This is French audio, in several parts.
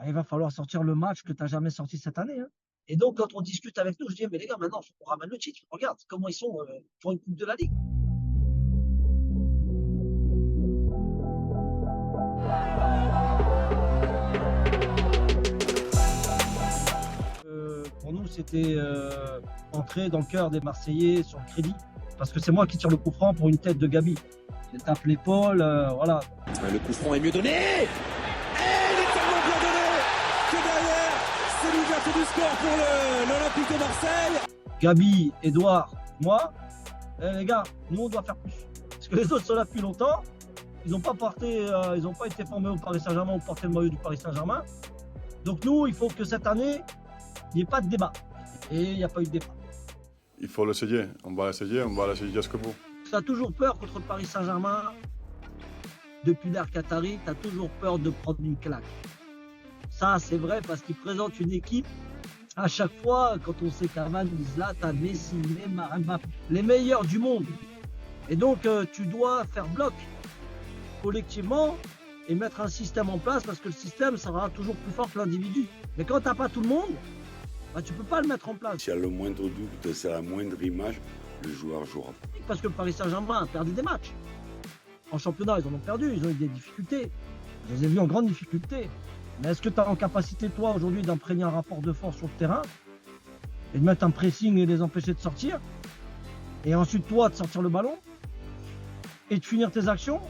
Il va falloir sortir le match que tu n'as jamais sorti cette année, hein. Et donc, quand on discute avec nous, je dis, mais les gars, maintenant, il faut qu'on ramène le titre. Regarde comment ils sont pour une Coupe de la Ligue. Pour nous, c'était entrer dans le cœur des Marseillais sur le crédit. Parce que c'est moi qui tire le coup franc pour une tête de Gabi. Il tape l'épaule, voilà. Le coup franc est mieux donné. Et il est tellement bien donné que derrière, c'est l'ouverture du score pour l'Olympique de Marseille. Gabi, Edouard, moi, les gars, nous on doit faire plus. Parce que les autres sont là depuis longtemps. Ils n'ont pas été formés au Paris Saint-Germain ou porté le maillot du Paris Saint-Germain. Donc nous, il faut que cette année, il n'y ait pas de débat. Et il n'y a pas eu de débat. Il faut l'essayer. On va l'essayer jusqu'au bout. Tu as toujours peur contre le Paris Saint-Germain. Depuis l'ère Qatari, tu as toujours peur de prendre une claque. Ça, c'est vrai parce qu'ils présentent une équipe. À chaque fois, quand on sait Cavani, Zlatan, Messi, Neymar, Mbappé, les meilleurs du monde. Et donc, tu dois faire bloc collectivement et mettre un système en place parce que le système sera toujours plus fort que l'individu. Mais quand tu n'as pas tout le monde, bah, tu ne peux pas le mettre en place. S'il y a le moindre doute, c'est la moindre image, le joueur jouera. Parce que le Paris Saint-Germain a perdu des matchs. En championnat, ils en ont perdu, ils ont eu des difficultés. Je les ai vus en grande difficulté. Mais est-ce que tu as en capacité, toi, aujourd'hui, d'imprégner un rapport de force sur le terrain et de mettre un pressing et les empêcher de sortir? Et ensuite, toi, de sortir le ballon et de finir tes actions?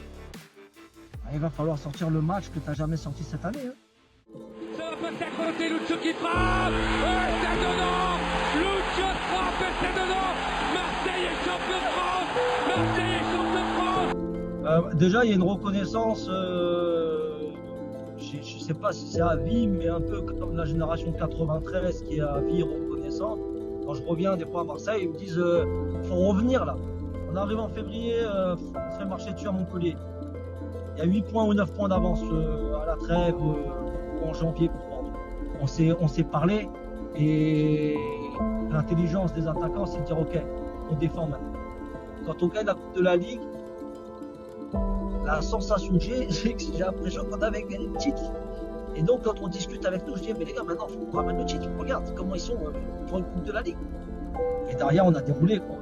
Il va falloir sortir le match que tu n'as jamais sorti cette année, hein. Ça va peut-être monter Lucho qui frappe. C'est dedans. Lucho frappe et c'est dedans. Marseille est champion de France. Marseille est champion de France. Déjà, il y a une reconnaissance, je ne sais pas si c'est à vie, mais un peu comme la génération 93 qui est à vie reconnaissante. Quand je reviens des fois à Marseille, ils me disent faut revenir là. On arrive en février, on se fait marcher dessus à Montpellier. Il y a 8 points ou 9 points d'avance à la trêve en janvier pour Bordeaux. On s'est parlé et l'intelligence des attaquants, c'est de dire ok, on défend maintenant. Quand on gagne la Coupe de la Ligue, la sensation que j'ai l'impression qu'on avait gagné le titre. Et donc quand on discute avec nous, je dis mais les gars, maintenant il faut qu'on ramène le titre. Regarde comment ils sont pour une Coupe de la Ligue. Et derrière on a déroulé quoi.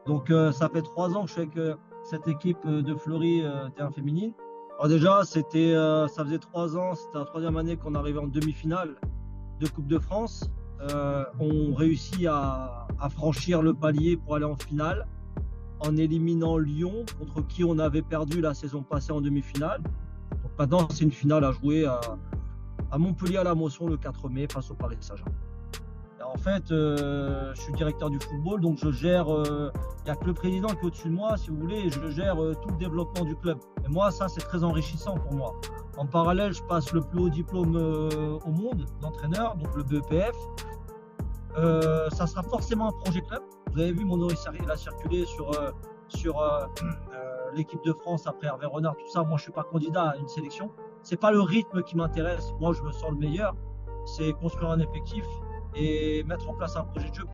Donc ça fait 3 ans que je suis avec cette équipe de Fleury terrain féminine. Alors déjà, ça faisait 3 ans, c'était la 3e année qu'on arrivait en demi-finale de Coupe de France. On réussit à franchir le palier pour aller en finale en éliminant Lyon, contre qui on avait perdu la saison passée en demi-finale. Donc maintenant, c'est une finale à jouer à Montpellier à la Mosson le 4 mai face au Paris Saint-Germain. En fait, je suis directeur du football, donc je gère, il n'y a que le président qui est au-dessus de moi, si vous voulez, et je gère tout le développement du club. Et moi, ça, c'est très enrichissant pour moi. En parallèle, je passe le plus haut diplôme au monde d'entraîneur, donc le BEPF. Ça sera forcément un projet club. Vous avez vu, mon nom il a circulé sur l'équipe de France après Hervé Renard, tout ça. Moi, je ne suis pas candidat à une sélection. Ce n'est pas le rythme qui m'intéresse. Moi, je me sens le meilleur. C'est construire un effectif et mettre en place un projet de jeu.